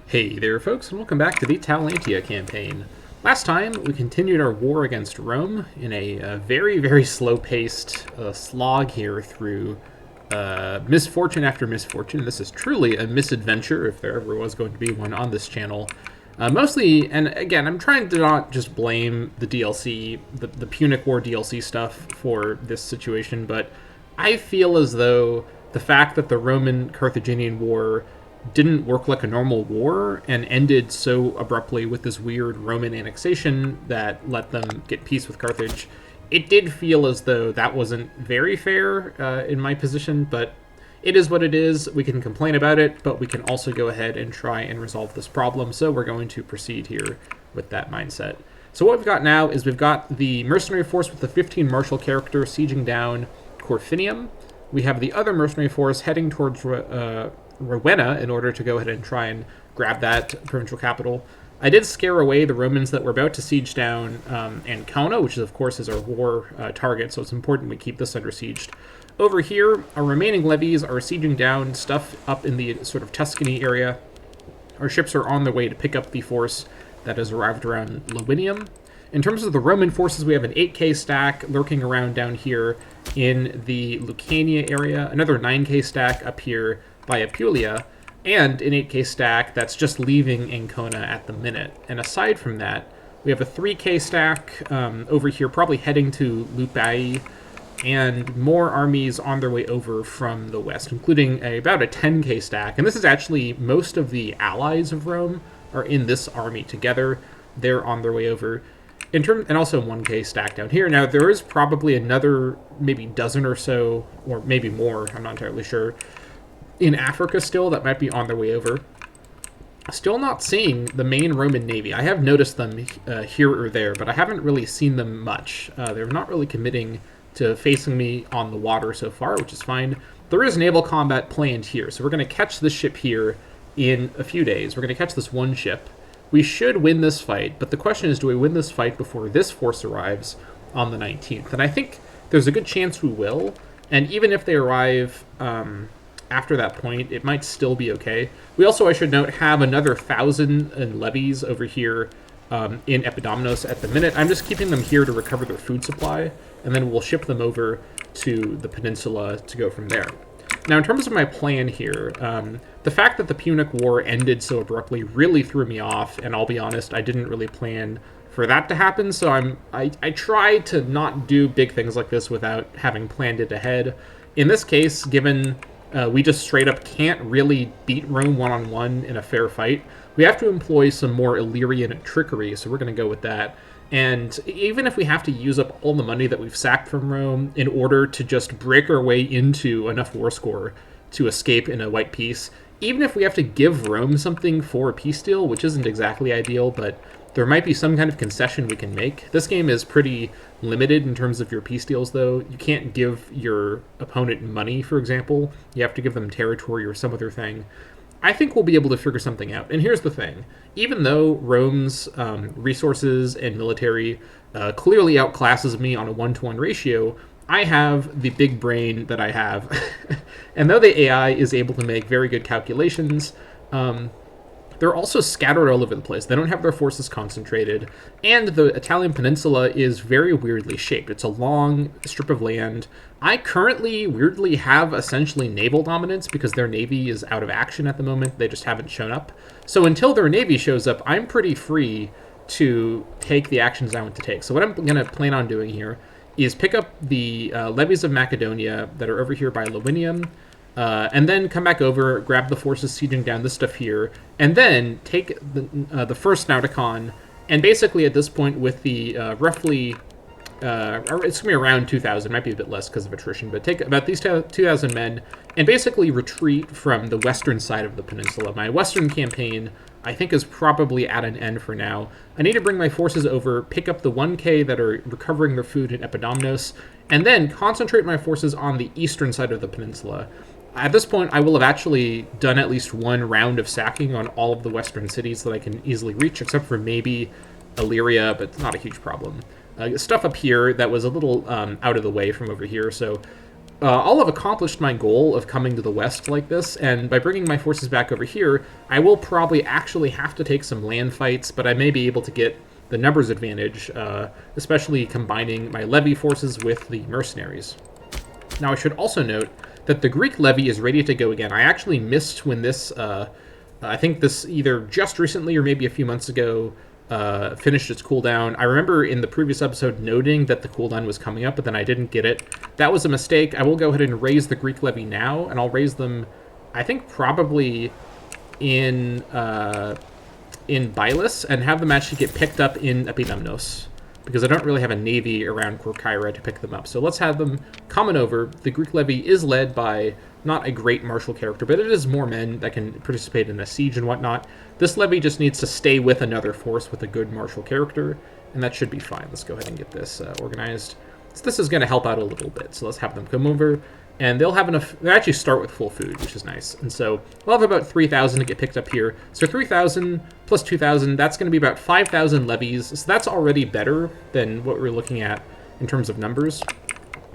Hey there, folks, and welcome back to the Taulantia Campaign. Last time, we continued our war against Rome in a very, very slow-paced slog here through misfortune after misfortune. This is truly a misadventure, if there ever was going to be one on this channel. Mostly, and again, I'm trying to not just blame the DLC, the Punic War DLC stuff for this situation, but I feel as though the fact that the Roman-Carthaginian War didn't work like a normal war and ended so abruptly with this weird Roman annexation that let them get peace with Carthage, it did feel as though that wasn't very fair in my position, but it is what it is. We can complain about it, but we can also go ahead and try and resolve this problem, so we're going to proceed here with that mindset. So what we've got now is we've got the mercenary force with the 15 martial character sieging down Corfinium. We have the other mercenary force heading towards Ravenna in order to go ahead and try and grab that provincial capital. I did scare away the Romans that were about to siege down Ancona, which is, of course, is our war target, so it's important we keep this under siege. Over here, our remaining levies are sieging down stuff up in the sort of Tuscany area. Our ships are on their way to pick up the force that has arrived around Lavinium. In terms of the Roman forces, we have an 8k stack lurking around down here in the Lucania area, another 9k stack up here by Apulia, and an 8k stack that's just leaving Ancona at the minute. And aside from that, we have a 3k stack over here, probably heading to Lupai, and more armies on their way over from the west, including about a 10k stack. And this is actually most of the allies of Rome are in this army together. They're on their way over. And also 1k stack down here. Now, there is probably another maybe dozen or so, or maybe more, I'm not entirely sure, in Africa still that might be on their way over. Still not seeing the main Roman navy. I have noticed them here or there, but I haven't really seen them much. They're not really committing to facing me on the water so far, which is fine. There is naval combat planned here, so we're going to catch this ship here in a few days. We're going to catch this one ship. We should win this fight, but the question is, do we win this fight before this force arrives on the 19th? And I think there's a good chance we will, and even if they arrive after that point, it might still be okay. We also, I should note, have another 1,000 in levies over here in Epidomnos at the minute. I'm just keeping them here to recover their food supply, and then we'll ship them over to the peninsula to go from there. Now, in terms of my plan here, the fact that the Punic War ended so abruptly really threw me off, and I'll be honest, I didn't really plan for that to happen, so I try to not do big things like this without having planned it ahead. In this case, given we just straight up can't really beat Rome one-on-one in a fair fight, we have to employ some more Illyrian trickery, so we're going to go with that. And even if we have to use up all the money that we've sacked from Rome in order to just break our way into enough war score to escape in a white peace, even if we have to give Rome something for a peace deal, which isn't exactly ideal, but there might be some kind of concession we can make. This game is pretty limited in terms of your peace deals, though. You can't give your opponent money, for example. You have to give them territory or some other thing. I think we'll be able to figure something out. And here's the thing. Even though Rome's resources and military clearly outclasses me on a 1-to-1 ratio, I have the big brain that I have. And though the AI is able to make very good calculations, they're also scattered all over the place. They don't have their forces concentrated. And the Italian peninsula is very weirdly shaped. It's a long strip of land. I currently, weirdly, have essentially naval dominance because their navy is out of action at the moment. They just haven't shown up. So until their navy shows up, I'm pretty free to take the actions I want to take. So what I'm going to plan on doing here is pick up the levies of Macedonia that are over here by Lavinium, and then come back over, grab the forces sieging down this stuff here, and then take the first Nauticon, and basically at this point with the roughly, it's going to be around 2,000, might be a bit less because of attrition, but take about these 2,000 men, and basically retreat from the western side of the peninsula. My western campaign, I think, is probably at an end for now. I need to bring my forces over, pick up the 1k that are recovering their food in Epidomnos, and then concentrate my forces on the eastern side of the peninsula. At this point, I will have actually done at least one round of sacking on all of the western cities that I can easily reach, except for maybe Illyria, but it's not a huge problem. Stuff up here that was a little out of the way from over here, so I'll have accomplished my goal of coming to the west like this, and by bringing my forces back over here, I will probably actually have to take some land fights, but I may be able to get the numbers advantage, especially combining my levy forces with the mercenaries. Now, I should also note that the Greek levy is ready to go again. I actually missed when this, I think this either just recently or maybe a few months ago, finished its cooldown. I remember in the previous episode noting that the cooldown was coming up, but then I didn't get it. That was a mistake. I will go ahead and raise the Greek levy now, and I'll raise them, I think, probably in Bylis, and have them actually get picked up in Epidamnos, because I don't really have a navy around Corkyra to pick them up. So let's have them coming over. The Greek levy is led by not a great martial character, but it is more men that can participate in a siege and whatnot. This levy just needs to stay with another force with a good martial character, and that should be fine. Let's go ahead and get this organized. So this is going to help out a little bit. So let's have them come over, and they'll have enough. They actually start with full food, which is nice. And so we'll have about 3,000 to get picked up here. So 3,000 plus 2,000, that's going to be about 5,000 levies. So that's already better than what we're looking at in terms of numbers.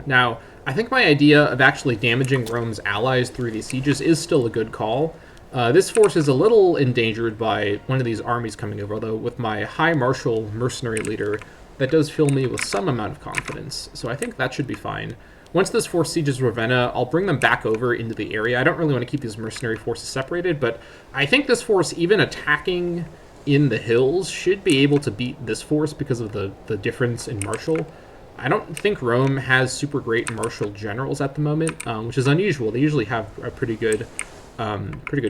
Now, I think my idea of actually damaging Rome's allies through these sieges is still a good call. This force is a little endangered by one of these armies coming over, although with my high martial mercenary leader, that does fill me with some amount of confidence. So I think that should be fine. Once this force sieges Ravenna, I'll bring them back over into the area. I don't really want to keep these mercenary forces separated, but I think this force, even attacking in the hills, should be able to beat this force because of the difference in martial. I don't think Rome has super great martial generals at the moment, which is unusual. They usually have a pretty good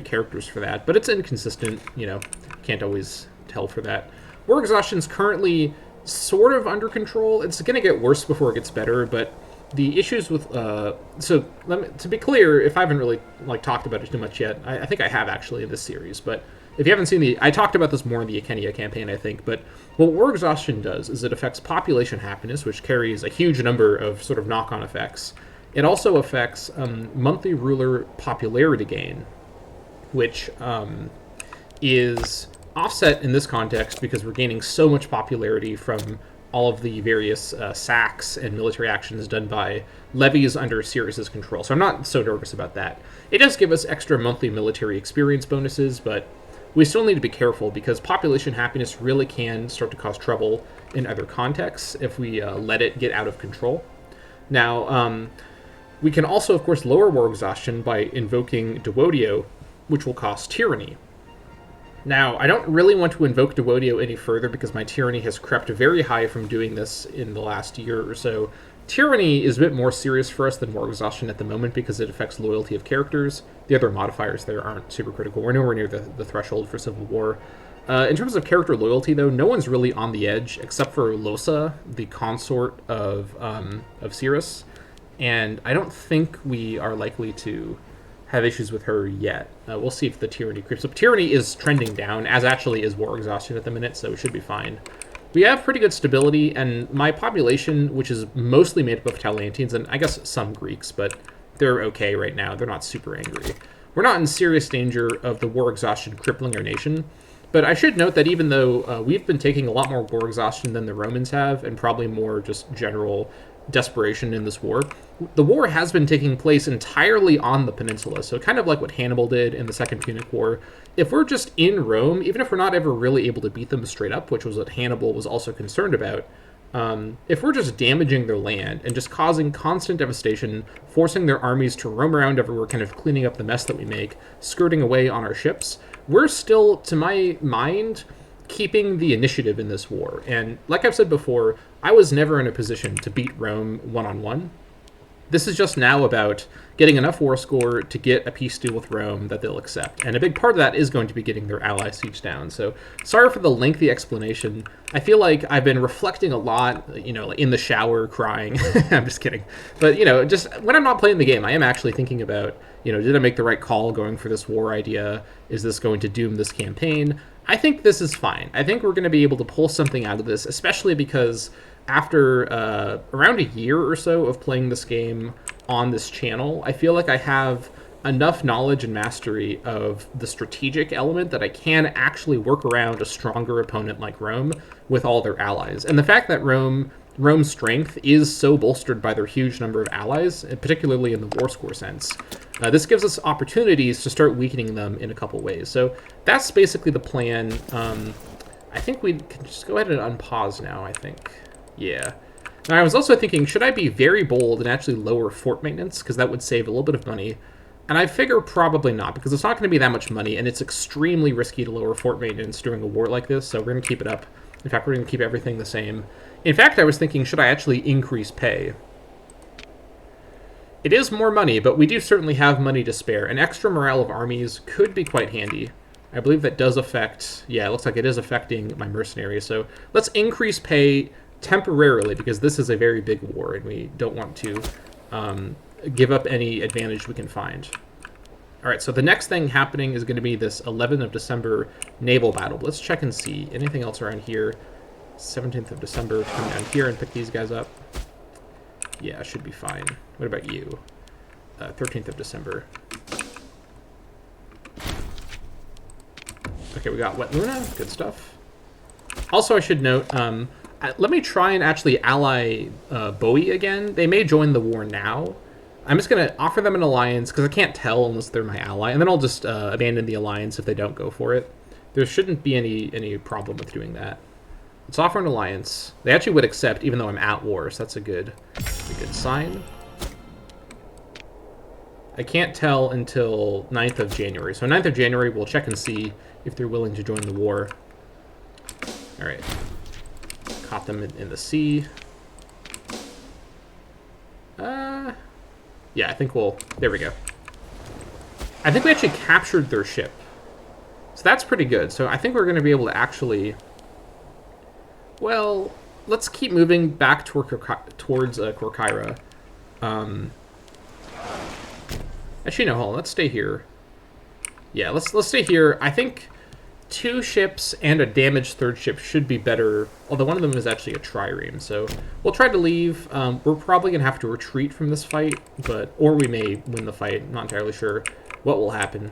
characters for that, but it's inconsistent. You know, can't always tell for that. War exhaustion's currently sort of under control. It's going to get worse before it gets better, but the issues with to be clear, if I haven't really talked about it too much yet, I think I have actually in this series, but if you haven't seen I talked about this more in the Taulantia campaign, I think, but what war exhaustion does is it affects population happiness, which carries a huge number of sort of knock-on effects. It also affects monthly ruler popularity gain, which is offset in this context because we're gaining so much popularity from all of the various sacks and military actions done by levies under Cyrus's control. So I'm not so nervous about that. It does give us extra monthly military experience bonuses, but we still need to be careful because population happiness really can start to cause trouble in other contexts if we let it get out of control. Now, we can also, of course, lower war exhaustion by invoking Dewodio, which will cost tyranny. Now, I don't really want to invoke Dewodio any further because my tyranny has crept very high from doing this in the last year or so. Tyranny is a bit more serious for us than war exhaustion at the moment because it affects loyalty of characters. The other modifiers there aren't super critical. We're nowhere near the threshold for civil war. In terms of character loyalty, though, no one's really on the edge except for Losa, the consort of Cyrus, and I don't think we are likely to have issues with her yet. We'll see if the tyranny creeps up. Tyranny is trending down, as actually is war exhaustion at the minute, so it should be fine. We have pretty good stability, and my population, which is mostly made up of Taulantians, and I guess some Greeks, but they're okay right now. They're not super angry. We're not in serious danger of the war exhaustion crippling our nation, but I should note that even though we've been taking a lot more war exhaustion than the Romans have, and probably more just general desperation in this war, the war has been taking place entirely on the peninsula, so kind of like what Hannibal did in the Second Punic War. If we're just in Rome, even if we're not ever really able to beat them straight up, which was what Hannibal was also concerned about, if we're just damaging their land and just causing constant devastation, forcing their armies to roam around everywhere, kind of cleaning up the mess that we make, skirting away on our ships, we're still, to my mind, keeping the initiative in this war. And like I've said before, I was never in a position to beat Rome one-on-one. This is just now about getting enough war score to get a peace deal with Rome that they'll accept. And a big part of that is going to be getting their ally siege down. So sorry for the lengthy explanation. I feel like I've been reflecting a lot, in the shower, crying. I'm just kidding. But, just when I'm not playing the game, I am actually thinking about, did I make the right call going for this war idea? Is this going to doom this campaign? I think this is fine. I think we're going to be able to pull something out of this, especially because after around a year or so of playing this game on this channel, I feel like I have enough knowledge and mastery of the strategic element that I can actually work around a stronger opponent like Rome with all their allies. And the fact that Rome Rome's strength is so bolstered by their huge number of allies, particularly in the war score sense. This gives us opportunities to start weakening them in a couple ways. So that's basically the plan. I think we can just go ahead and unpause now, I think. Yeah. Now, I was also thinking, should I be very bold and actually lower fort maintenance? Because that would save a little bit of money. And I figure probably not, because it's not going to be that much money, and it's extremely risky to lower fort maintenance during a war like this, so we're going to keep it up. In fact, we're going to keep everything the same. In fact, I was thinking, should I actually increase pay? It is more money, but we do certainly have money to spare. An extra morale of armies could be quite handy. I believe that does affect... Yeah, it looks like it is affecting my mercenaries. So let's increase pay temporarily, because this is a very big war, and we don't want to give up any advantage we can find. All right, so the next thing happening is going to be this 11th of December naval battle. But let's check and see. Anything else around here? 17th of December, come down here and pick these guys up. Yeah, should be fine. What about you? 13th of December. Okay, we got Wet Luna. Good stuff. Also, I should note, let me try and actually ally Bowie again. They may join the war now. I'm just going to offer them an alliance, because I can't tell unless they're my ally. And then I'll just abandon the alliance if they don't go for it. There shouldn't be any problem with doing that. Let's offer an alliance. They actually would accept, even though I'm at war, so that's a good sign. I can't tell until 9th of January. So 9th of January, we'll check and see if they're willing to join the war. All right. Caught them in the sea. Yeah, I think we'll... There we go. I think we actually captured their ship. So that's pretty good. So I think we're going to be able to actually... Well, let's keep moving back towards Corkyra. Actually, no, hold on. Let's stay here. Yeah, let's stay here. I think 2 ships and a damaged 3rd ship should be better, although one of them is actually a trireme, so we'll try to leave. We're probably going to have to retreat from this fight, or we may win the fight. Not entirely sure what will happen.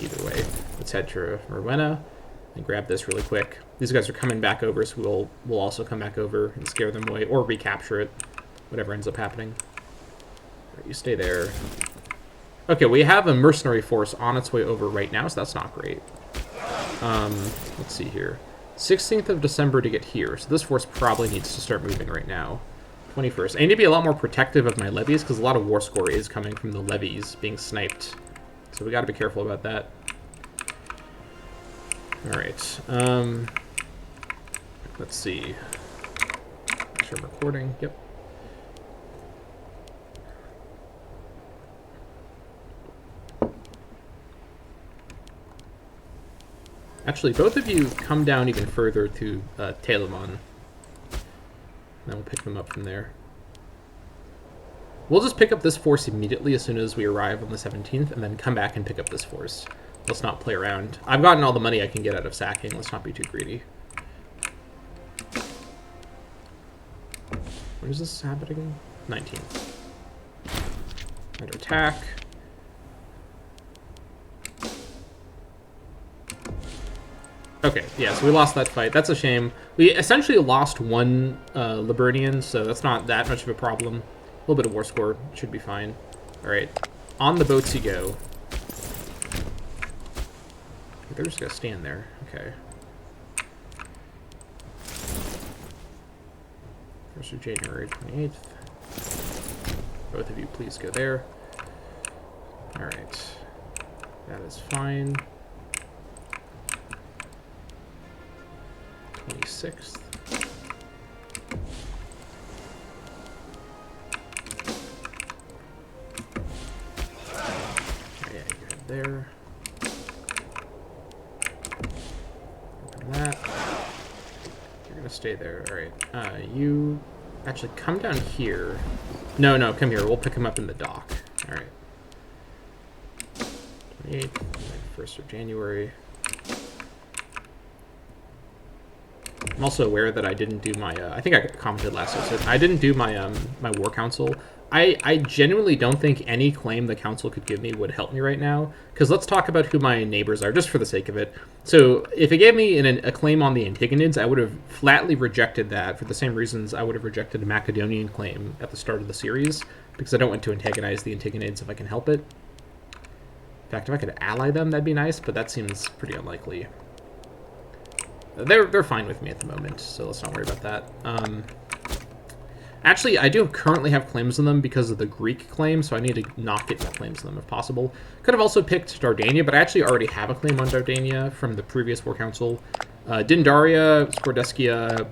Either way, let's head to Rowena and grab this really quick. These guys are coming back over, so we'll also come back over and scare them away, or recapture it, whatever ends up happening. Right, you stay there. Okay, we have a mercenary force on its way over right now, so that's not great. Let's see here. 16th of December to get here, so this force probably needs to start moving right now. 21st. I need to be a lot more protective of my levies, because a lot of war score is coming from the levies being sniped. So we got to be careful about that. Alright. Let's see. Make sure I'm recording. Yep. Actually, both of you come down even further to Telamon. Then we'll pick them up from there. We'll just pick up this force immediately as soon as we arrive on the 17th, and then come back and pick up this force. Let's not play around. I've gotten all the money I can get out of sacking. Let's not be too greedy. When is this happening? 19th. Under attack. Okay, yeah, so we lost that fight. That's a shame. We essentially lost one Liburnian, so that's not that much of a problem. A little bit of war score should be fine. All right, on the boats you go. They're just gonna stand there. Okay. 1st of January, 28th. Both of you, please go there. All right, that is fine. 26th. Yeah, you head there. Open that. You're gonna stay there. Alright. You actually come down here. No, come here. We'll pick him up in the dock. Alright. 28th, 1st of January. I'm also aware that I didn't do my, I think I commented last episode, I didn't do my my war council. I genuinely don't think any claim the council could give me would help me right now, because let's talk about who my neighbors are, just for the sake of it. So if it gave me a claim on the Antigonids, I would have flatly rejected that for the same reasons I would have rejected a Macedonian claim at the start of the series, because I don't want to antagonize the Antigonids if I can help it. In fact, if I could ally them, that'd be nice, but that seems pretty unlikely. They're fine with me at the moment, so let's not worry about that. Actually, I do currently have claims on them because of the Greek claim, so I need to not get more claims on them if possible. Could have also picked Dardania, but I actually already have a claim on Dardania from the previous War Council. Dindaria, Skordeskia,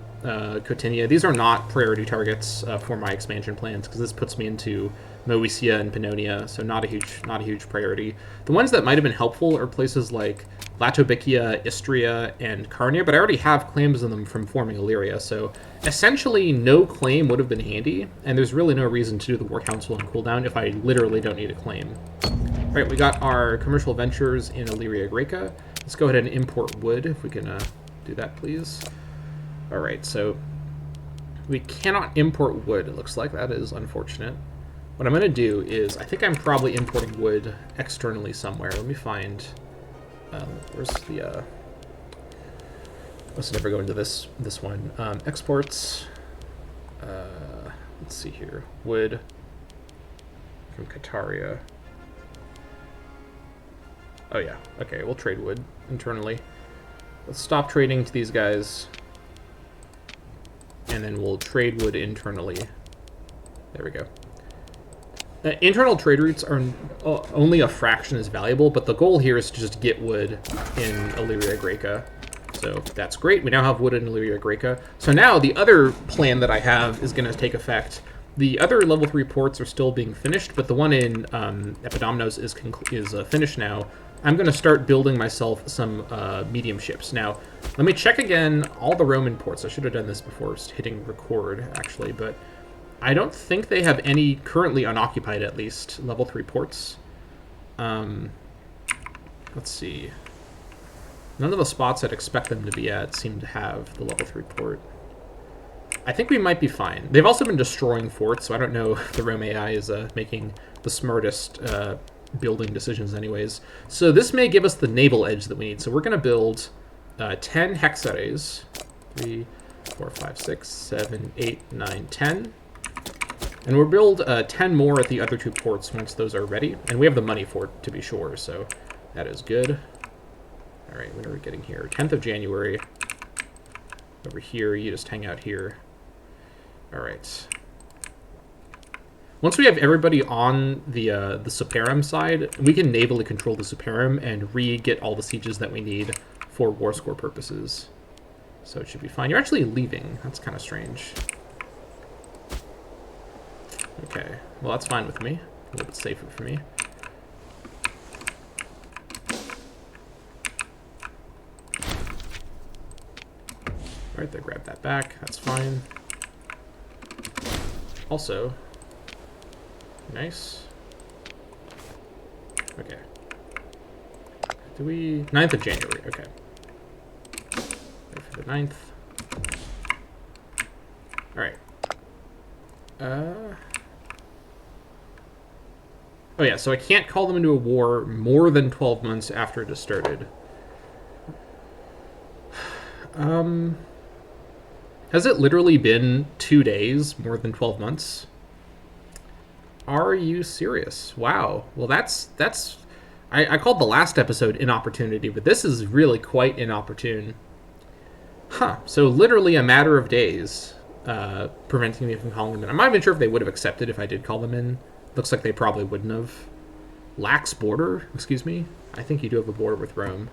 Cotinia, these are not priority targets for my expansion plans, because this puts me into Moesia and Pannonia, so not a huge priority. The ones that might have been helpful are places like Latobicia, Istria, and Carnia, but I already have claims on them from forming Illyria, so essentially no claim would have been handy, and there's really no reason to do the War Council on cooldown if I literally don't need a claim. Alright, we got our commercial ventures in Illyria Graeca. Let's go ahead and import wood, if we can do that, please. Alright, so we cannot import wood, it looks like. That is unfortunate. What I'm going to do is, I think I'm probably importing wood externally somewhere. Let me find... where's the... let's never go into this one. Exports. Let's see here. Wood from Kataria. Oh yeah, okay, we'll trade wood internally. Let's stop trading to these guys. And then we'll trade wood internally. There we go. Internal trade routes are only a fraction as valuable, but the goal here is to just get wood in Illyria Graeca. So that's great. We now have wood in Illyria Graeca. So now the other plan that I have is going to take effect. The other level 3 ports are still being finished, but the one in Epidomnos is finished now. I'm going to start building myself some medium ships. Now, let me check again all the Roman ports. I should have done this before hitting record, actually, but I don't think they have any currently unoccupied, at least, level 3 ports. Let's see. None of the spots I'd expect them to be at seem to have the level 3 port. I think we might be fine. They've also been destroying forts, so I don't know if the Rome AI is making the smartest building decisions anyways. So this may give us the naval edge that we need. So we're going to build 10 hexares. 3, 4, 5, 6, 7, 8, 9, 10. And we'll build 10 more at the other 2 ports once those are ready. And we have the money for it, to be sure, so that is good. All right, when are we getting here? 10th of January. Over here, you just hang out here. All right. Once we have everybody on the Superum side, we can navally control the Superum and re-get all the sieges that we need for war score purposes. So it should be fine. You're actually leaving. That's kind of strange. Okay, well that's fine with me. A little bit safer for me. Alright, they grabbed that back. That's fine. Also, nice. Okay. Do we... 9th of January, okay. Wait for the 9th. Alright. Oh yeah, so I can't call them into a war more than 12 months after it has started. Has it literally been 2 days, more than 12 months? Are you serious? Wow. Well, that's I called the last episode inopportunity, but this is really quite inopportune. Huh. So literally a matter of days preventing me from calling them in. I'm not even sure if they would have accepted if I did call them in. Looks like they probably wouldn't have. Lax border? Excuse me? I think you do have a border with Rome.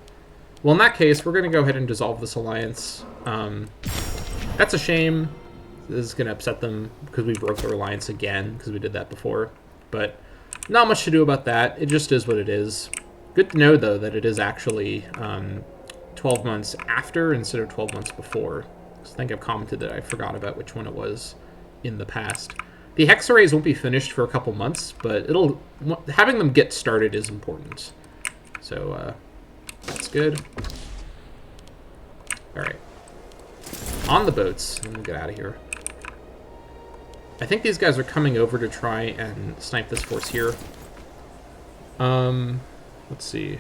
Well, in that case, we're going to go ahead and dissolve this alliance. That's a shame. This is going to upset them because we broke their alliance again, because we did that before. But not much to do about that. It just is what it is. Good to know, though, that it is actually 12 months after instead of 12 months before. I think I've commented that I forgot about which one it was in the past. The hexarrays won't be finished for a couple months, but having them get started is important. So that's good. All right. On the boats, and we'll get out of here. I think these guys are coming over to try and snipe this force here. Let's see.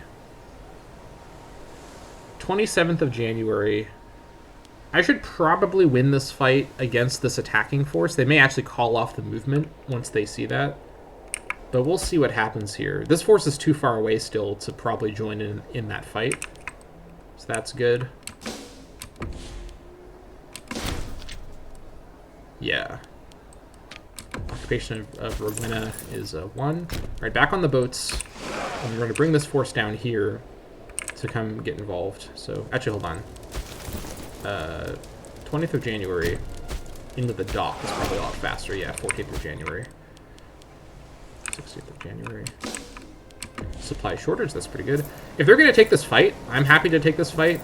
27th of January. I should probably win this fight against this attacking force. They may actually call off the movement once they see that. But we'll see what happens here. This force is too far away still to probably join in that fight. So that's good. Yeah. Occupation of Rowena is 1. Alright, back on the boats. And we're going to bring this force down here to come get involved. So, actually, hold on. 20th of January into the dock is probably a lot faster. Yeah, 14th of January. 16th of January. Supply shortage, that's pretty good. If they're going to take this fight, I'm happy to take this fight.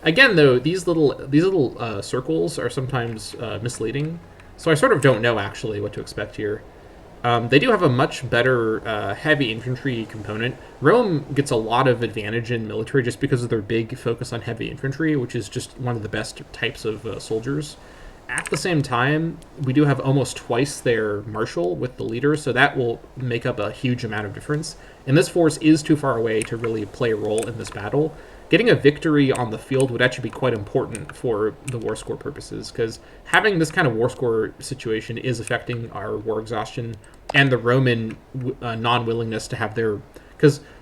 Again, though, these little circles are sometimes misleading. So I sort of don't know, actually, what to expect here. They do have a much better heavy infantry component. Rome gets a lot of advantage in military just because of their big focus on heavy infantry, which is just one of the best types of soldiers. At the same time, we do have almost twice their marshal with the leader, so that will make up a huge amount of difference. And this force is too far away to really play a role in this battle. Getting a victory on the field would actually be quite important for the war score purposes, because having this kind of war score situation is affecting our war exhaustion and the Roman non-willingness to have their...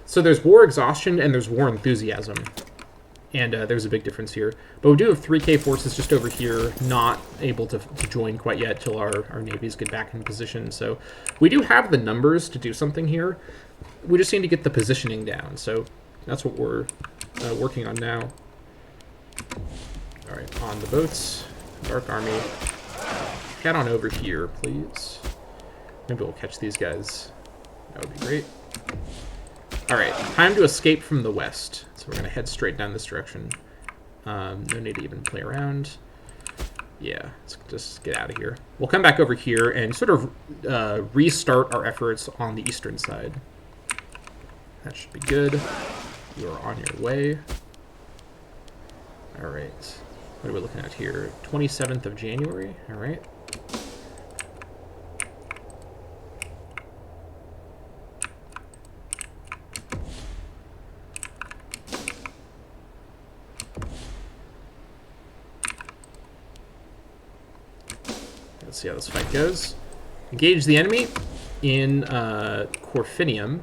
So there's war exhaustion and there's war enthusiasm. And there's a big difference here. But we do have 3K forces just over here, not able to join quite yet till our navies get back in position. So we do have the numbers to do something here. We just need to get the positioning down. So that's what we're working on now. All right, on the boats. Dark Army. Head on over here, please. Maybe we'll catch these guys. That would be great. All right, time to escape from the west. So we're going to head straight down this direction. No need to even play around. Yeah, let's just get out of here. We'll come back over here and sort of restart our efforts on the eastern side. That should be good. You are on your way. All right. What are we looking at here? 27th of January. All right. Let's see how this fight goes. Engage the enemy in Corfinium.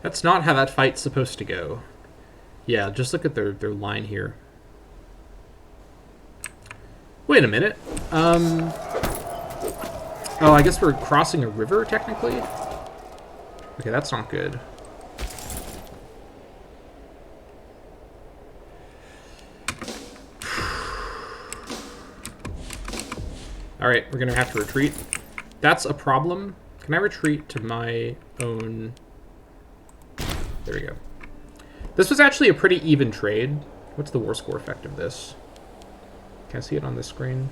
That's not how that fight's supposed to go. Yeah, just look at their line here. Wait a minute. Oh, I guess we're crossing a river, technically? Okay, that's not good. Alright, we're going to have to retreat. That's a problem. Can I retreat to my own... There we go. This was actually a pretty even trade. What's the war score effect of this? Can I see it on this screen?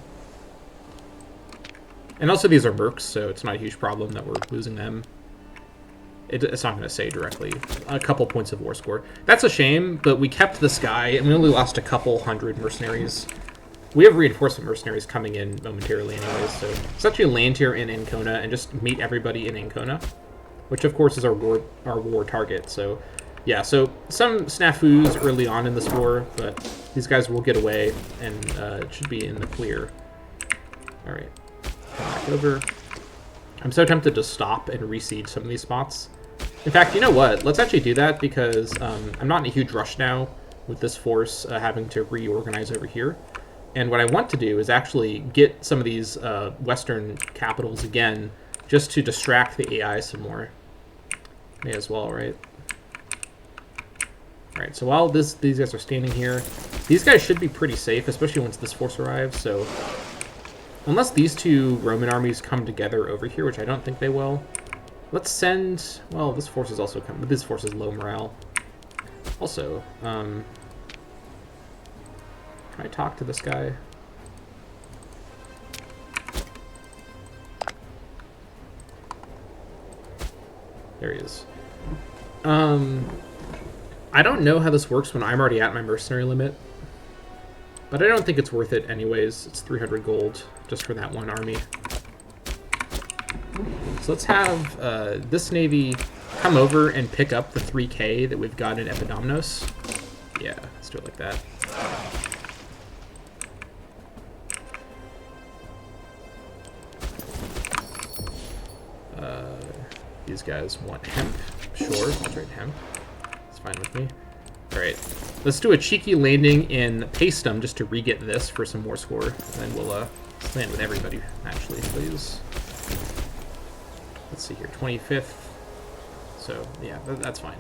And also these are mercs, so it's not a huge problem that we're losing them. It's not going to say directly. A couple points of war score. That's a shame, but we kept this guy, and we only lost a couple hundred mercenaries. We have reinforcement mercenaries coming in momentarily anyways, so let's actually land here in Ancona and just meet everybody in Ancona, which of course is our war target. So yeah, so some snafus early on in this war, but these guys will get away and it should be in the clear. All right, come back over. I'm so tempted to stop and reseed some of these spots. In fact, you know what? Let's actually do that because I'm not in a huge rush now with this force having to reorganize over here. And what I want to do is actually get some of these western capitals again, just to distract the AI some more. May as well, right? All right, so while these guys are standing here, these guys should be pretty safe, especially once this force arrives. So unless these two Roman armies come together over here, which I don't think they will, let's send... Well, this force is also coming, but this force is low morale. Also, can I talk to this guy? There he is. I don't know how this works when I'm already at my mercenary limit, But I don't think it's worth it anyways. It's 300 gold just for that one army. So let's have this navy come over and pick up the 3k that we've got in Epidomnos. Yeah, let's do it like that. These guys want hemp. Sure, trade hemp. It's fine with me. Alright, let's do a cheeky landing in Paestum just to re-get this for some more score. And then we'll land with everybody, actually, please. Let's see here, 25th. So, yeah, that's fine.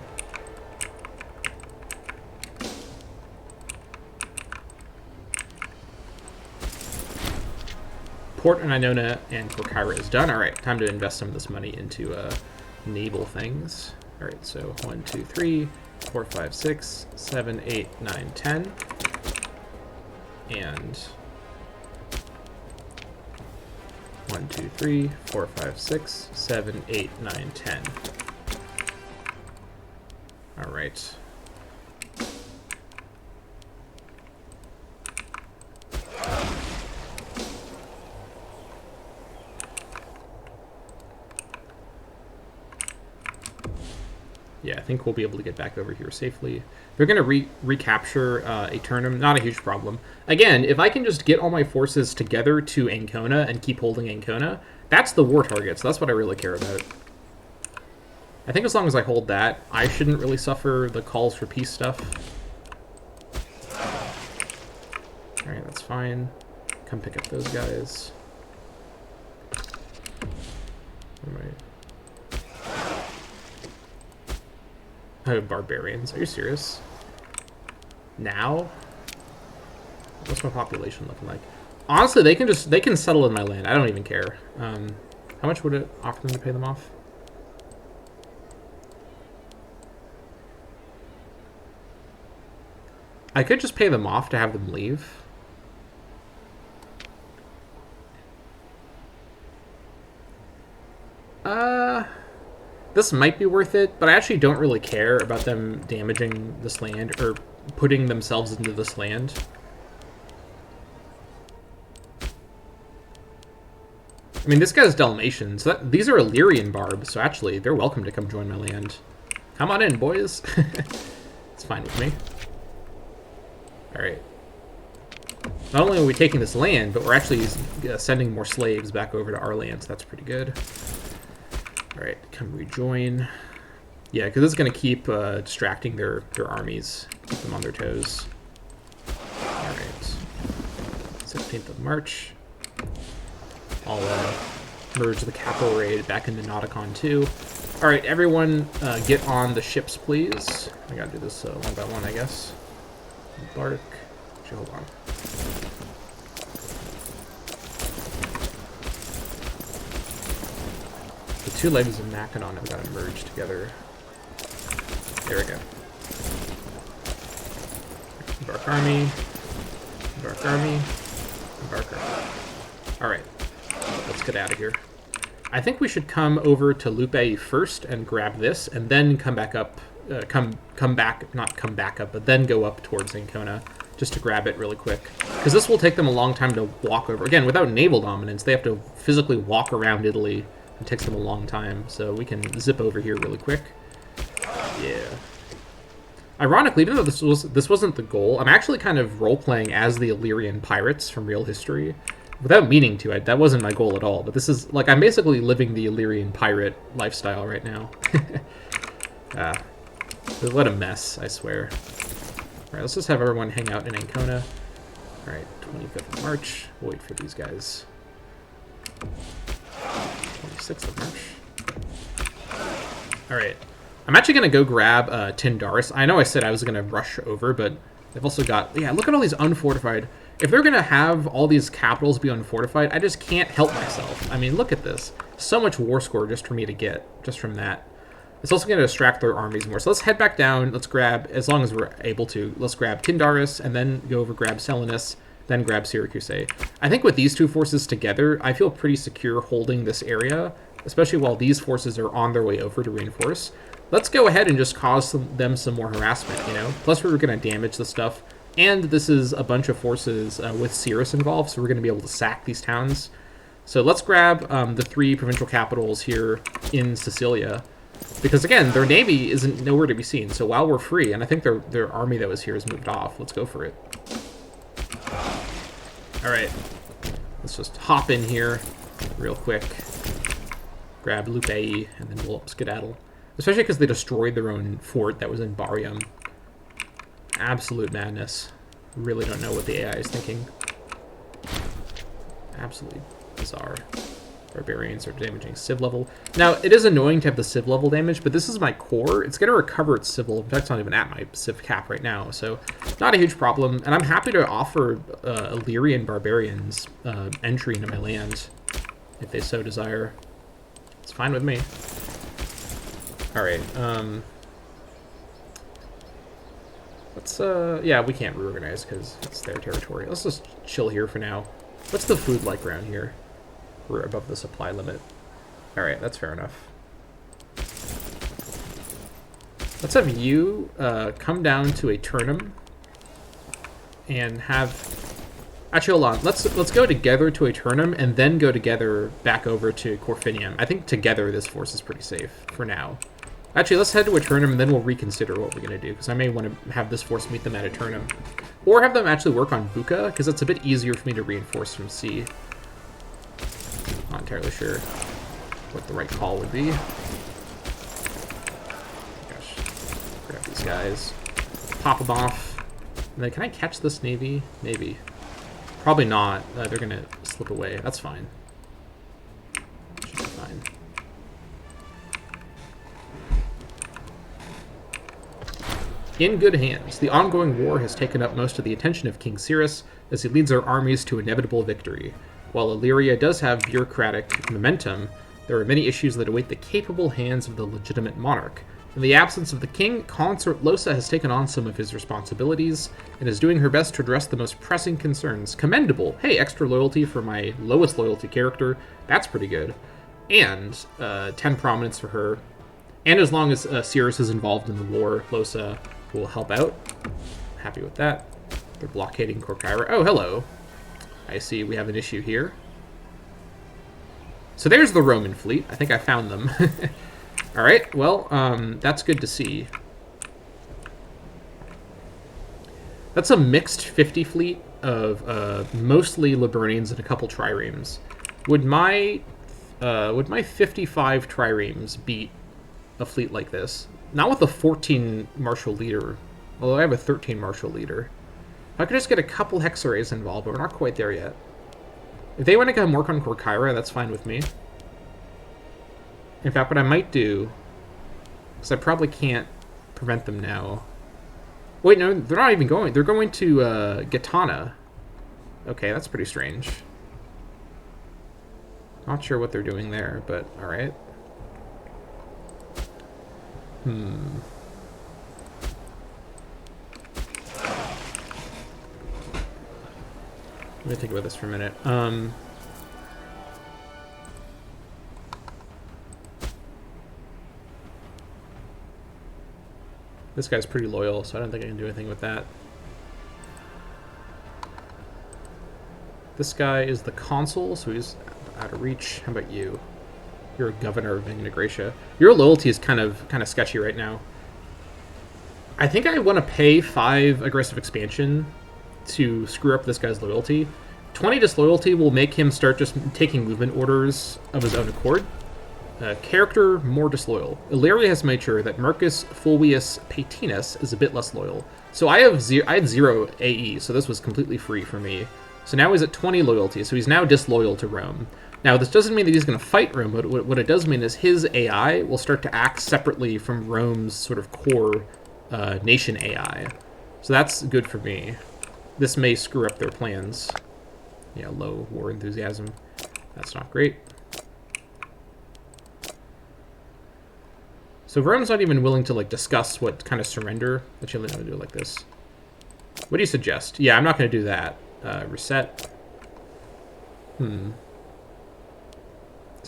Port and Inona and Corkyra is done. All right, time to invest some of this money into naval things. All right, so 1, 2, 3, 4, 5, 6, 7, 8, 9, 10. And 1, 2, 3, 4, 5, 6, 7, 8, 9, 10. All right. Yeah, I think we'll be able to get back over here safely. They're going to recapture Aeternum. Not a huge problem. Again, if I can just get all my forces together to Ancona and keep holding Ancona, that's the war target, so that's what I really care about. I think as long as I hold that, I shouldn't really suffer the calls for peace stuff. Alright, that's fine. Come pick up those guys. Alright. Oh, barbarians. Are you serious? Now? What's my population looking like? Honestly, they can settle in my land. I don't even care. How much would it offer them to pay them off? I could just pay them off to have them leave. This might be worth it, but I actually don't really care about them damaging this land or putting themselves into this land. I mean, this guy's Dalmatian, so these are Illyrian barbs, so actually, they're welcome to come join my land. Come on in, boys. It's fine with me. Alright. Not only are we taking this land, but we're actually sending more slaves back over to our land, so that's pretty good. Alright, come rejoin. Yeah, because this is going to keep distracting their armies, keep them on their toes. Alright. 16th of March. I'll merge the capital raid back into Nauticon 2. Alright, everyone get on the ships, please. I gotta do this one by one, I guess. Embark. Actually, hold on. The two legs of Mackinac have got to merge together. There we go. Embark army. Embark army. Embark army. Alright. Let's get out of here. I think we should come over to Lupe first and grab this, and then come back up. Not come back up, but then go up towards Ancona, just to grab it really quick. Because this will take them a long time to walk over. Again, without naval dominance, they have to physically walk around Italy. It takes them a long time, so we can zip over here really quick. Yeah. Ironically, even though this wasn't the goal, I'm actually kind of role-playing as the Illyrian pirates from real history. Without meaning to, that wasn't my goal at all, but this is, like, I'm basically living the Illyrian pirate lifestyle right now. What a mess, I swear. Alright, let's just have everyone hang out in Ancona. Alright, 25th of March. We'll wait for these guys. 26th of March. Alright. I'm actually going to go grab Tyndaris. I know I said I was going to rush over, but they've also got... Yeah, look at all these unfortified... If they're going to have all these capitals be unfortified, I just can't help myself. I mean, look at this. So much war score just for me to get, just from that. It's also going to distract their armies more. So let's head back down. Let's grab, as long as we're able to, let's grab Tyndaris, and then go over grab Selinus, then grab Syracuse. I think with these two forces together, I feel pretty secure holding this area, especially while these forces are on their way over to reinforce. Let's go ahead and just cause them some more harassment, you know? Plus, we're going to damage the stuff And this is a bunch of forces with Cirrus involved, so we're going to be able to sack these towns. So let's grab the 3 provincial capitals here in Sicilia. Because, again, their navy isn't nowhere to be seen. So while we're free, and I think their army that was here has moved off. Let's go for it. All right. Let's just hop in here real quick. Grab Lupei, and then we'll skedaddle. Especially because they destroyed their own fort that was in Barium. Absolute madness. Really don't know what the AI is thinking. Absolutely bizarre. Barbarians are damaging civ level. Now, it is annoying to have the civ level damage, but this is my core. It's going to recover its civil. In fact, it's not even at my civ cap right now, so not a huge problem. And I'm happy to offer Illyrian barbarians entry into my land if they so desire. It's fine with me. All right. Let's, yeah, we can't reorganize because it's their territory. Let's just chill here for now. What's the food like around here? We're above the supply limit. All right, that's fair enough. Let's have you come down to a Turnham and have... Actually, hold on. Let's go together to a Turnham and then go together back over to Corfinium. I think together this force is pretty safe for now. Actually, let's head to a Turnham and then we'll reconsider what we're going to do, because I may want to have this force meet them at a Turnham. Or have them actually work on Buka, because it's a bit easier for me to reinforce from sea. Not entirely sure what the right call would be. Gosh. Grab these guys. Pop them off. And then can I catch this navy? Maybe. Probably not. They're going to slip away. That's fine. Should be fine. In good hands. The ongoing war has taken up most of the attention of King Cirrus as he leads our armies to inevitable victory. While Illyria does have bureaucratic momentum, there are many issues that await the capable hands of the legitimate monarch. In the absence of the king, Consort Losa has taken on some of his responsibilities and is doing her best to address the most pressing concerns. Commendable. Hey, extra loyalty for my lowest loyalty character. That's pretty good. And 10 prominence for her. And as long as Cirrus is involved in the war, Losa will help out. Happy with that. They're blockading Corkyra. Oh, hello. I see we have an issue here. So there's the Roman fleet. I think I found them. All right, well, that's good to see. That's a mixed 50 fleet of mostly Liburnians and a couple triremes. Would my 55 triremes beat a fleet like this? Not with a 14 martial leader, although I have a 13 martial leader. I could just get a couple Hexarays involved, but we're not quite there yet. If they want to come work on Corkyra, that's fine with me. In fact, what I might do, because I probably can't prevent them now. Wait, no, they're not even going. They're going to Gitana. Okay, that's pretty strange. Not sure what they're doing there, but all right. Let me think about this for a minute. This guy's pretty loyal, so I don't think I can do anything with that. This guy is the consul, so he's out of reach. How about you? You're a governor of Magna Graecia. Your loyalty is kind of sketchy right now. I think I want to pay 5 aggressive expansion to screw up this guy's loyalty. 20 disloyalty will make him start just taking movement orders of his own accord. Character more disloyal. Illyria has made sure that Marcus Fulvius Paetinus is a bit less loyal. So I had 0 AE, so this was completely free for me. So now he's at 20 loyalty, so he's now disloyal to Rome. Now, this doesn't mean that he's going to fight Rome, but what it does mean is his AI will start to act separately from Rome's sort of core nation AI. So that's good for me. This may screw up their plans. Yeah, low war enthusiasm. That's not great. So Rome's not even willing to, like, discuss what kind of surrender. Actually, let me do it like this. What do you suggest? Yeah, I'm not going to do that. Reset. So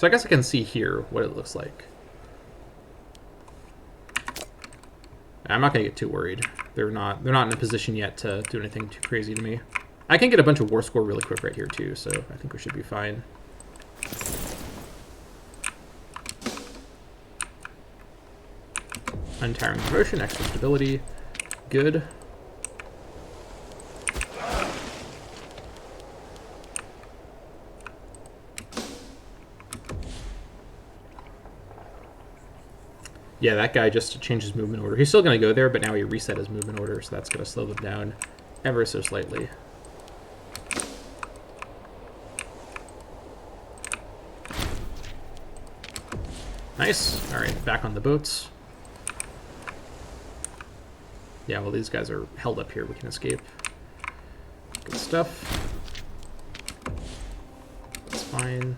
I guess I can see here what it looks like. I'm not gonna get too worried. They're not in a position yet to do anything too crazy to me. I can get a bunch of war score really quick right here too, so I think we should be fine. Untiring devotion, extra stability, good. Yeah, that guy just changed his movement order. He's still going to go there, but now he reset his movement order, so that's going to slow them down ever so slightly. Nice. All right, back on the boats. Yeah, well, these guys are held up here. We can escape. Good stuff. That's fine.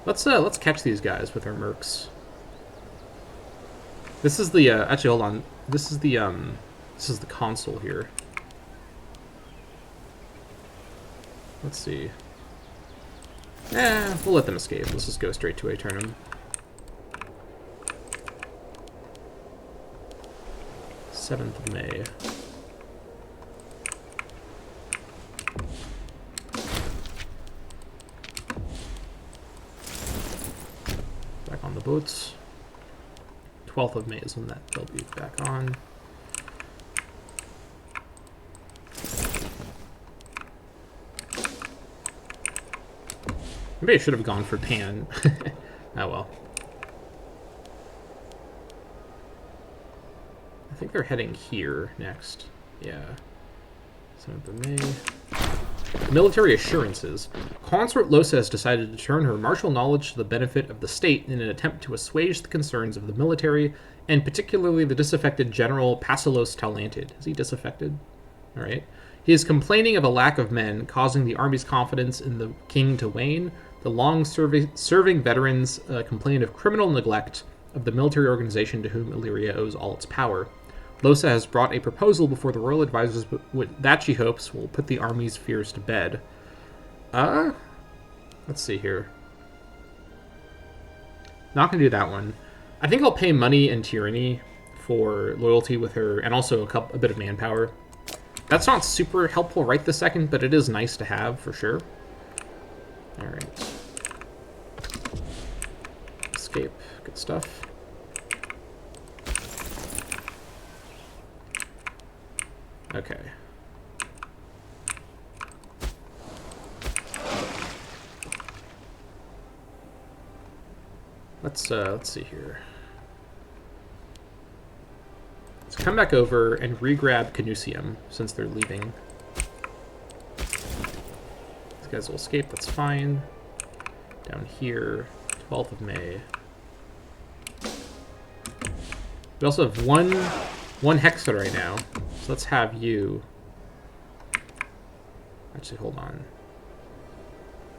Let's catch these guys with our mercs. This is the actually hold on. This is the console here. Let's see. We'll let them escape. Let's just go straight to Aeternum. 7th of May. Back on the boats. 12th of May is when they'll be back on. Maybe I should have gone for Pan. Oh well. I think they're heading here next. Yeah. 7th of May. Military assurances. Consort Losa has decided to turn her martial knowledge to the benefit of the state in an attempt to assuage the concerns of the military, and particularly the disaffected General Pasilos Taulantid. Is he disaffected? All right. He is complaining of a lack of men, causing the army's confidence in the king to wane. The long-serving veterans complain of criminal neglect of the military organization to whom Illyria owes all its power. Losa has brought a proposal before the royal advisors that she hopes will put the army's fears to bed. Let's see here. Not going to do that one. I think I'll pay money and tyranny for loyalty with her, and also a bit of manpower. That's not super helpful right this second, but it is nice to have for sure. All right. Escape. Good stuff. Okay. Let's see here. Let's come back over and re-grab Canusium since they're leaving. These guys will escape, that's fine. Down here, 12th of May. We also have one Hexa right now, so let's have you. Actually, hold on.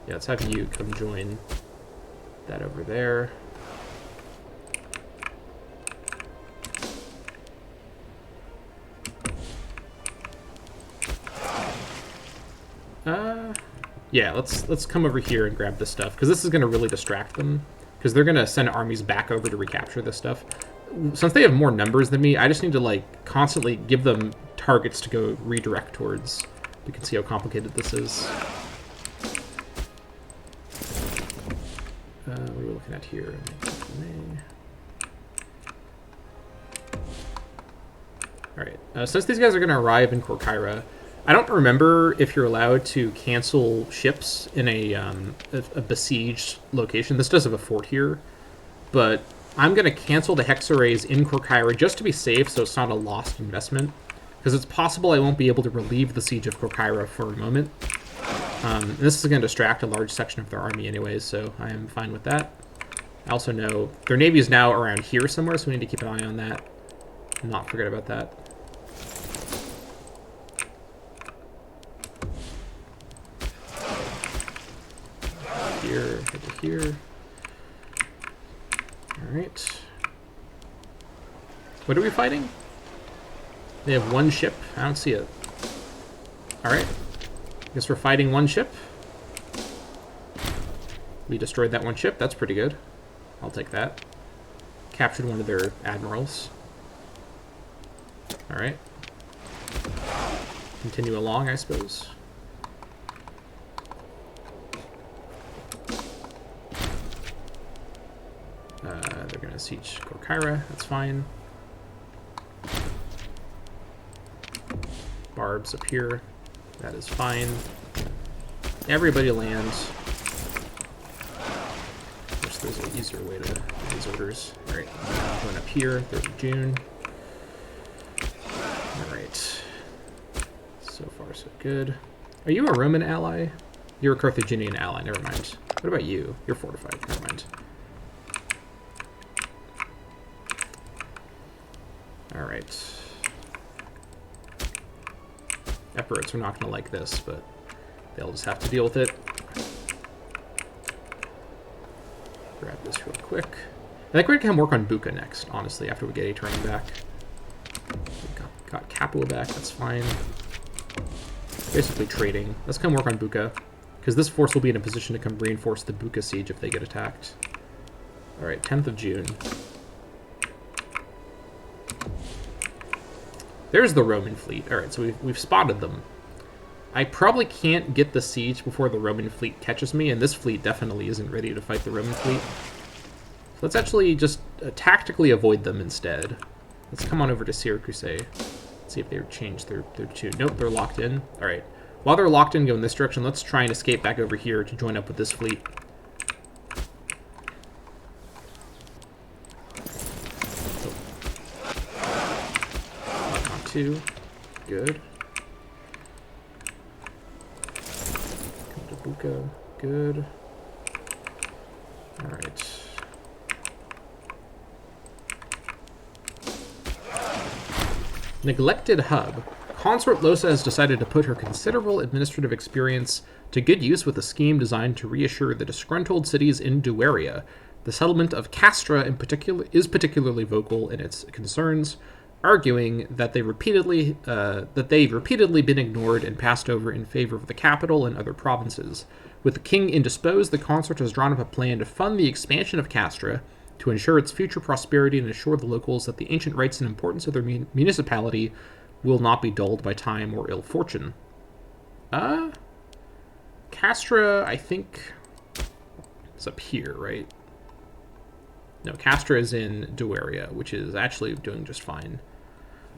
Yeah, let's have you come join that over there. Yeah, let's come over here and grab this stuff, because this is going to really distract them, because they're going to send armies back over to recapture this stuff. Since they have more numbers than me, I just need to like constantly give them targets to go redirect towards. You can see how complicated this is. What are we looking at here? Alright, since these guys are going to arrive in Korkyra, I don't remember if you're allowed to cancel ships in a besieged location. This does have a fort here, but I'm going to cancel the Hex arrays in Korkyra just to be safe, so it's not a lost investment, because it's possible I won't be able to relieve the siege of Korkyra for a moment. And this is going to distract a large section of their army anyways, so I am fine with that. I also know their navy is now around here somewhere, so we need to keep an eye on that and not forget about that. Here, over here. Alright. What are we fighting? They have one ship? I don't see it. Alright. Guess we're fighting one ship. We destroyed that one ship. That's pretty good. I'll take that. captured one of their admirals. Alright. Continue along, I suppose. They're going to siege Gorkyra. That's fine. Barbs up here. That is fine. Everybody lands. Of course, there's an easier way to do these orders. Alright, going up here, 3rd of June. Alright. So far, so good. Are you a Roman ally? You're a Carthaginian ally, never mind. What about you? You're fortified, never mind. Alright. Imperator are not going to like this, but they'll just have to deal with it. Grab this real quick. I think we're going to come work on Buka next, honestly, after we get a turning back. We got Capua back, that's fine. Basically trading. Let's come work on Buka, because this force will be in a position to come reinforce the Buka siege if they get attacked. Alright, 10th of June. There's the Roman fleet. Alright, so we've spotted them. I probably can't get the siege before the Roman fleet catches me, and this fleet definitely isn't ready to fight the Roman fleet. So let's actually just tactically avoid them instead. Let's come on over to Syracuse. Let's see if they've changed their tune. Nope, they're locked in. Alright. While they're locked in, go in this direction, let's try and escape back over here to join up with this fleet. Two. Good. Come to Buka. Good. Alright. Neglected hub. Consort Losa has decided to put her considerable administrative experience to good use with a scheme designed to reassure the disgruntled cities in Dueria. The settlement of Castra in particular is particularly vocal in its concerns, arguing that they've repeatedly been ignored and passed over in favor of the capital and other provinces. With the king indisposed, the consort has drawn up a plan to fund the expansion of Castra to ensure its future prosperity and assure the locals that the ancient rights and importance of their municipality will not be dulled by time or ill fortune. Castra, I think, is up here, right? No, Castra is in Dueria, which is actually doing just fine.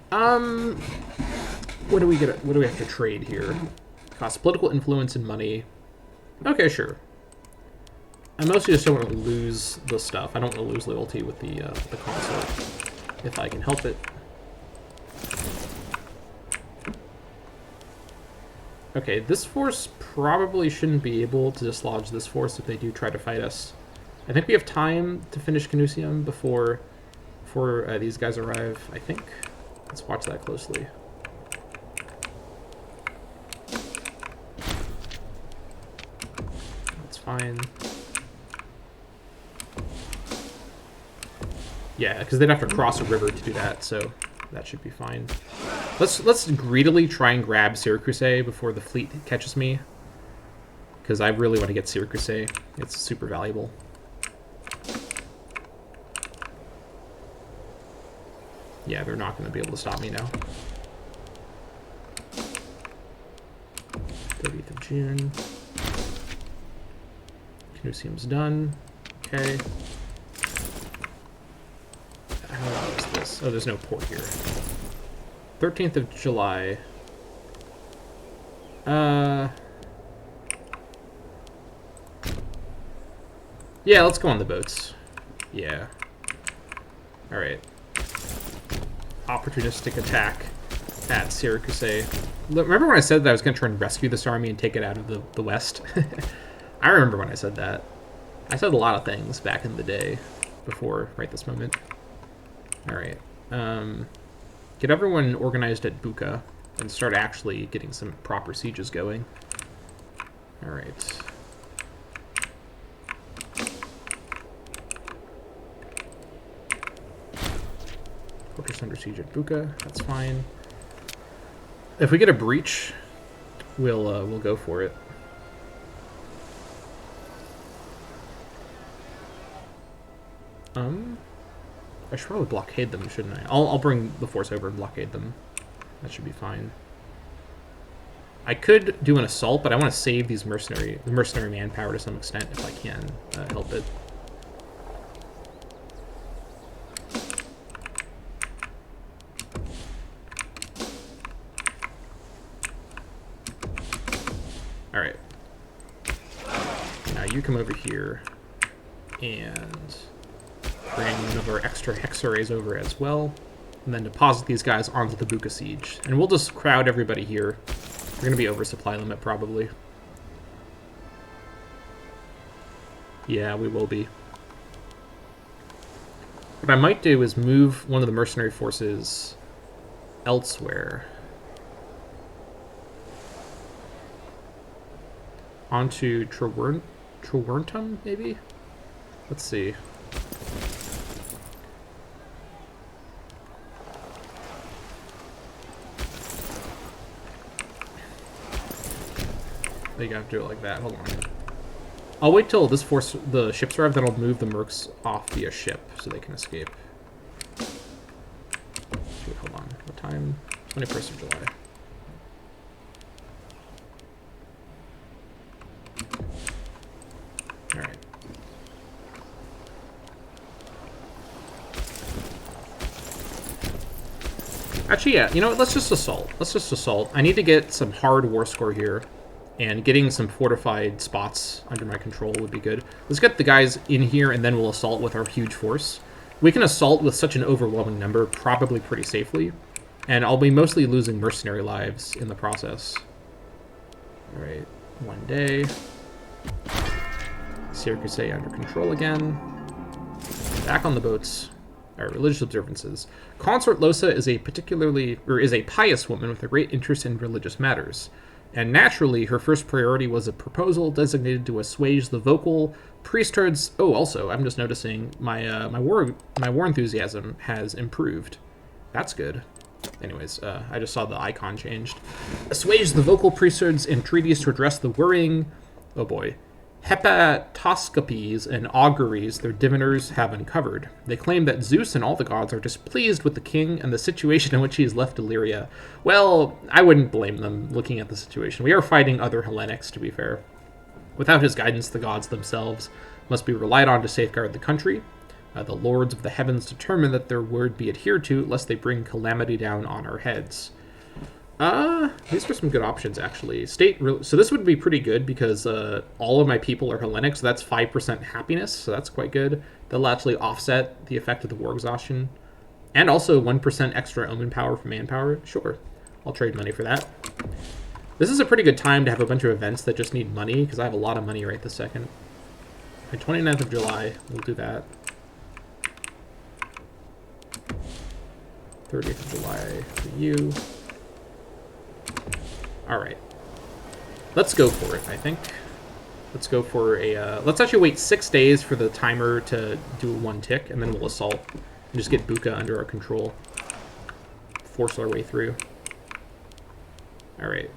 What do we have to trade here? Cost political influence and money. Okay, sure. I mostly just don't want to lose the stuff. I don't want to lose loyalty with the consort, if I can help it. Okay, this force probably shouldn't be able to dislodge this force if they do try to fight us. I think we have time to finish Canusium before these guys arrive, I think. Let's watch that closely. That's fine. Yeah, because they'd have to cross a river to do that, so that should be fine. Let's greedily try and grab Syracuse before the fleet catches me, because I really want to get Syracuse. It's super valuable. Yeah, they're not going to be able to stop me now. 30th of June. Canusium's done. Okay. How long is this? Oh, there's no port here. 13th of July. Yeah, let's go on the boats. Yeah. Alright. Opportunistic attack at Syracuse. Remember when I said that I was going to try and rescue this army and take it out of the west? I remember when I said that. I said a lot of things back in the day before right this moment. Alright. Get everyone organized at Buka and start actually getting some proper sieges going. Alright. Fortress under siege at Buka. That's fine. If we get a breach, we'll go for it. I should probably blockade them, shouldn't I? I'll bring the force over and blockade them. That should be fine. I could do an assault, but I want to save these mercenary manpower to some extent if I can help it. All right. Now you come over here and bring one of our extra hex arrays over as well, and then deposit these guys onto the Buka Siege. And we'll just crowd everybody here. We're going to be over supply limit, probably. Yeah, we will be. What I might do is move one of the mercenary forces elsewhere. Onto Taulantia, maybe? Let's see. You gotta do it like that. Hold on. I'll wait till the ships arrive, then I'll move the mercs off the ship so they can escape. Wait, hold on. What time? 21st of July. Alright. Actually, yeah, you know what? Let's just assault. Let's just assault. I need to get some hard war score here. And getting some fortified spots under my control would be good. Let's get the guys in here, and then we'll assault with our huge force. We can assault with such an overwhelming number probably pretty safely. And I'll be mostly losing mercenary lives in the process. Alright, 1 day. Syracuse under control again. Back on the boats. Alright, religious observances. Consort Losa is a pious woman with a great interest in religious matters. And naturally, her first priority was a proposal designated to assuage the vocal priesthoods. Oh, also, I'm just noticing my war enthusiasm has improved. That's good. Anyways, I just saw the icon changed. Assuage the vocal priesthoods and treaties to address the worrying, oh boy, hepatoscopies and auguries their diviners have uncovered. They claim that Zeus and all the gods are displeased with the king and the situation in which he has left Illyria. Well, I wouldn't blame them looking at the situation. We are fighting other Hellenics, to be fair. Without his guidance, the gods themselves must be relied on to safeguard the country. The lords of the heavens determine that their word be adhered to, lest they bring calamity down on our heads. These are some good options, actually. So this would be pretty good because all of my people are Hellenic, so that's 5% happiness, so that's quite good. That'll actually offset the effect of the war exhaustion. And also 1% extra omen power for manpower. Sure, I'll trade money for that. This is a pretty good time to have a bunch of events that just need money, because I have a lot of money right this second. Okay, 29th of July, we'll do that. 30th of July for you. Alright. Let's go for it, I think. Let's go for a... let's actually wait 6 days for the timer to do 1 tick, and then we'll assault. And just get Buka under our control. Force our way through. Alright.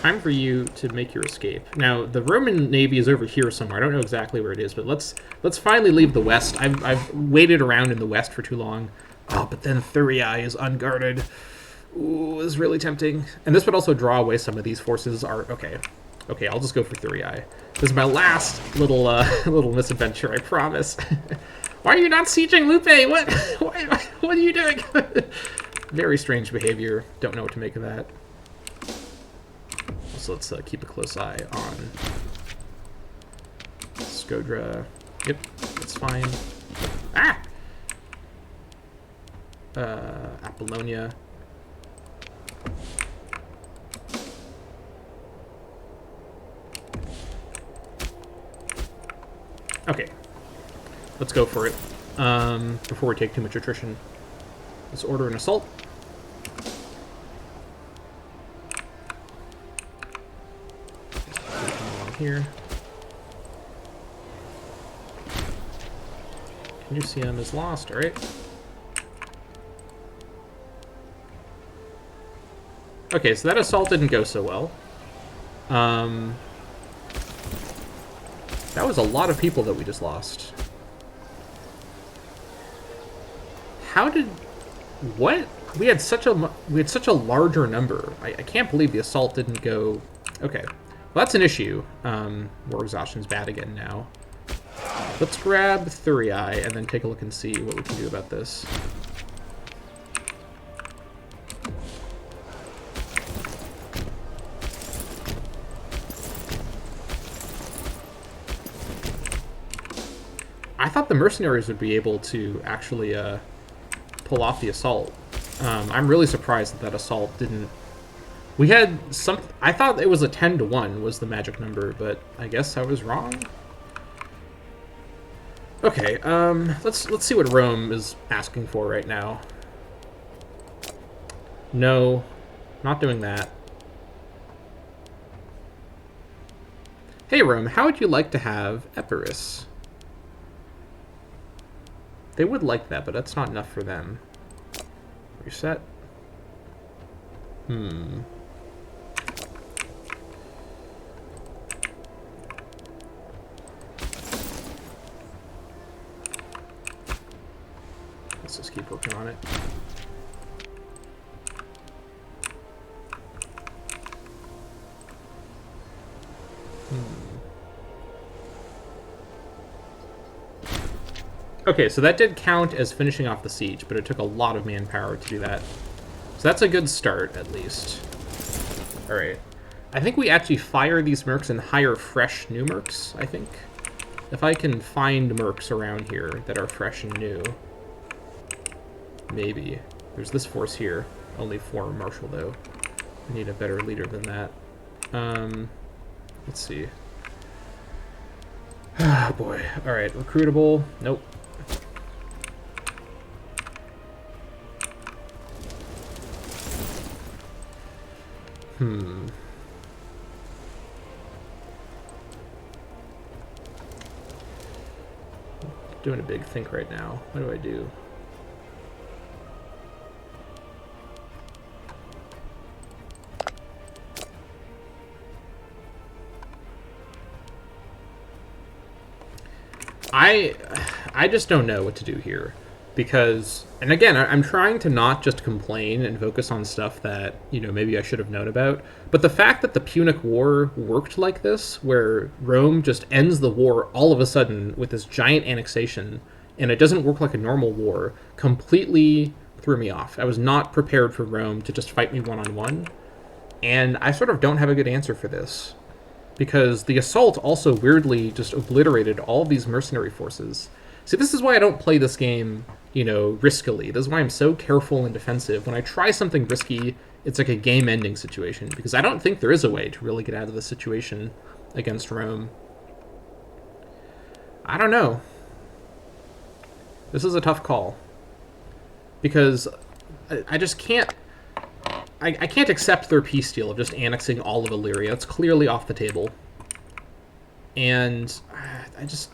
Time for you to make your escape. Now, the Roman Navy is over here somewhere. I don't know exactly where it is, but let's finally leave the west. I've waited around in the west for too long. Oh, but then Thurii is unguarded. Ooh, it's really tempting. And this would also draw away some of these forces. Okay, I'll just go for Thurii. This is my last little little misadventure, I promise. Why are you not sieging Lupe? What are you doing? Very strange behavior. Don't know what to make of that. So let's keep a close eye on Skodra. Yep, that's fine. Ah! Apollonia. Okay, let's go for it. Before we take too much attrition, let's order an assault. Here. Nucium is lost, alright. Okay, so that assault didn't go so well. That was a lot of people that we just lost. how did... What? We had such a larger number. I can't believe the assault didn't go... Okay. Well, that's an issue. War exhaustion's bad again now. Let's grab Thurii and then take a look and see what we can do about this. I thought the mercenaries would be able to actually pull off the assault. I'm really surprised that assault didn't... We had some... I thought it was a 10-to-1 was the magic number, but I guess I was wrong. Okay, let's see what Rome is asking for right now. No, not doing that. Hey Rome, how would you like to have Epirus? They would like that, but that's not enough for them. Reset. Let's just keep working on it. Okay, so that did count as finishing off the siege, but it took a lot of manpower to do that. So that's a good start, at least. Alright. I think we actually fire these mercs and hire fresh new mercs, I think. If I can find mercs around here that are fresh and new. Maybe. There's this force here. Only 4 martial, though. I need a better leader than that. Let's see. Ah, boy. Alright, recruitable. Nope. Doing a big think right now. What do I do? I just don't know what to do here. Because, and again, I'm trying to not just complain and focus on stuff that, you know, maybe I should have known about. But the fact that the Punic War worked like this, where Rome just ends the war all of a sudden with this giant annexation, and it doesn't work like a normal war, completely threw me off. I was not prepared for Rome to just fight me one-on-one. And I sort of don't have a good answer for this. Because the assault also weirdly just obliterated all of these mercenary forces. See, this is why I don't play this game, you know, riskily. This is why I'm so careful and defensive. When I try something risky, it's like a game-ending situation, because I don't think there is a way to really get out of this situation against Rome. I don't know. This is a tough call. Because I just can't... I can't accept their peace deal of just annexing all of Illyria. It's clearly off the table. And I'm just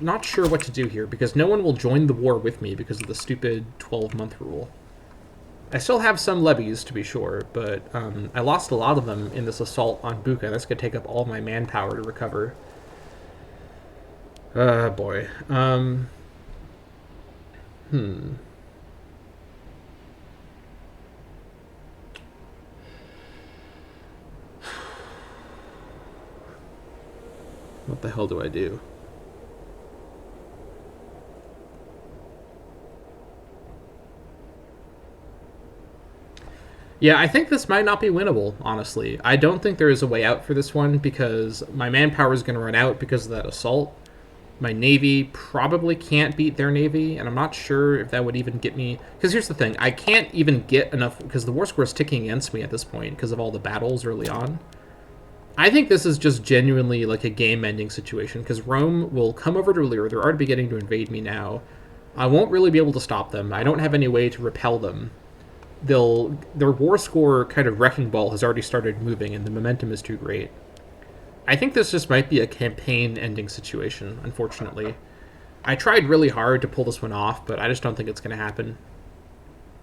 not sure what to do here, because no one will join the war with me because of the stupid 12-month rule. I still have some levies, to be sure, but I lost a lot of them in this assault on Buka. That's going to take up all my manpower to recover. Boy. What the hell do I do? Yeah, I think this might not be winnable, honestly. I don't think there is a way out for this one, because my manpower is going to run out because of that assault. My navy probably can't beat their navy, and I'm not sure if that would even get me... Because here's the thing, I can't even get enough... Because the war score is ticking against me at this point because of all the battles early on. I think this is just genuinely like a game-ending situation, because Rome will come over to Illyria. They're already beginning to invade me now. I won't really be able to stop them. I don't have any way to repel them. Their war score kind of wrecking ball has already started moving, and the momentum is too great. I think this just might be a campaign-ending situation, unfortunately. I tried really hard to pull this one off, but I just don't think it's going to happen.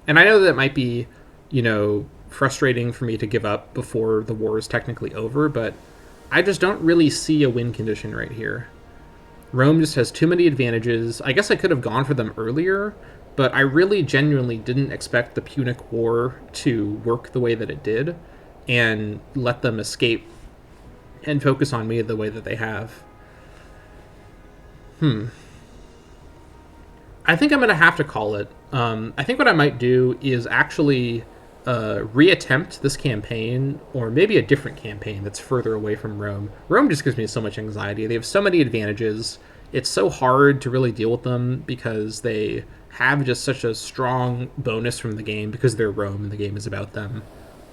And I know that might be, you know, frustrating for me to give up before the war is technically over, but I just don't really see a win condition right here. Rome just has too many advantages. I guess I could have gone for them earlier, but I really genuinely didn't expect the Punic War to work the way that it did and let them escape and focus on me the way that they have. I think I'm going to have to call it. I think what I might do is actually reattempt this campaign, or maybe a different campaign that's further away from Rome. Rome just gives me so much anxiety. They have so many advantages. It's so hard to really deal with them because they have just such a strong bonus from the game because they're Rome and the game is about them.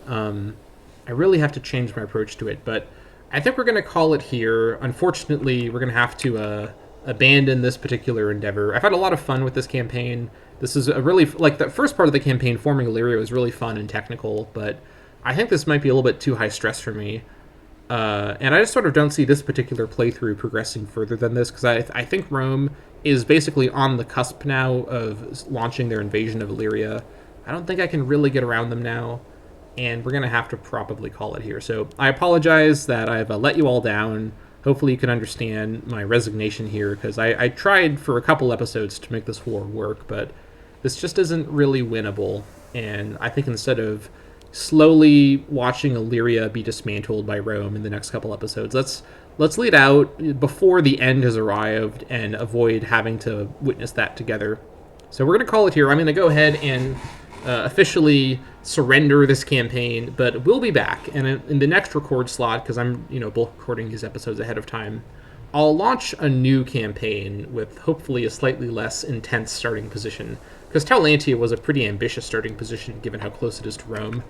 I really have to change my approach to it, but I think we're going to call it here. Unfortunately, we're going to have to abandon this particular endeavor. I've had a lot of fun with this campaign. This is a really, like, the first part of the campaign, forming Illyria, was really fun and technical, but I think this might be a little bit too high stress for me. And I just sort of don't see this particular playthrough progressing further than this, because I think Rome is basically on the cusp now of launching their invasion of Illyria. I don't think I can really get around them now, and we're going to have to probably call it here. So I apologize that I've let you all down. Hopefully you can understand my resignation here, because I tried for a couple episodes to make this war work, but this just isn't really winnable. And I think instead of slowly watching Illyria be dismantled by Rome in the next couple episodes, let's lead out before the end has arrived and avoid having to witness that together. So we're going to call it here. I'm going to go ahead and officially surrender this campaign, but we'll be back. And in the next record slot, because I'm bulk recording these episodes ahead of time, I'll launch a new campaign with hopefully a slightly less intense starting position, because Taulantia was a pretty ambitious starting position given how close it is to Rome.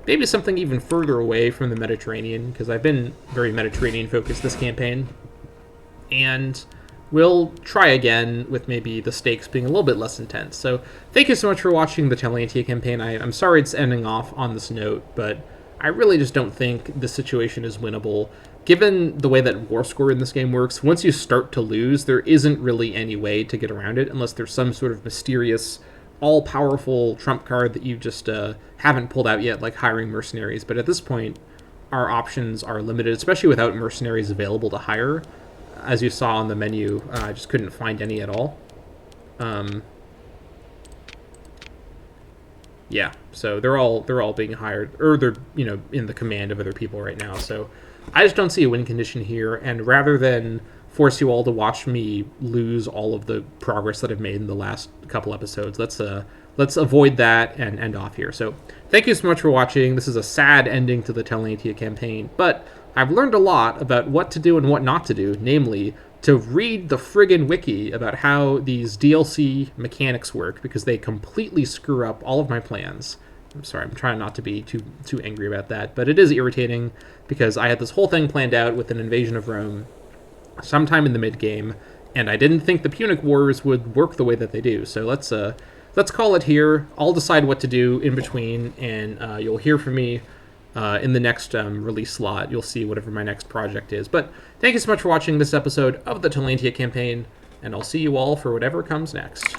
Maybe something even further away from the Mediterranean, because I've been very Mediterranean focused this campaign. And we'll try again with maybe the stakes being a little bit less intense. So thank you so much for watching the Taulantia campaign. I'm sorry it's ending off on this note, but I really just don't think this situation is winnable. Given the way that war score in this game works, once you start to lose, there isn't really any way to get around it unless there's some sort of mysterious, all-powerful trump card that you just haven't pulled out yet, like hiring mercenaries. But at this point, our options are limited, especially without mercenaries available to hire. As you saw on the menu, I just couldn't find any at all. Yeah, so they're all being hired, or they're in the command of other people right now. So I just don't see a win condition here, and rather than force you all to watch me lose all of the progress that I've made in the last couple episodes, let's avoid that and end off here. So thank you so much for watching. This is a sad ending to the Taulantia campaign, but I've learned a lot about what to do and what not to do, namely to read the friggin' wiki about how these DLC mechanics work, because they completely screw up all of my plans. I'm sorry, I'm trying not to be too angry about that, but it is irritating because I had this whole thing planned out with an invasion of Rome sometime in the mid-game, and I didn't think the Punic Wars would work the way that they do. So let's call it here. I'll decide what to do in between, and you'll hear from me in the next release slot. You'll see whatever my next project is. But thank you so much for watching this episode of the Taulantia campaign, and I'll see you all for whatever comes next.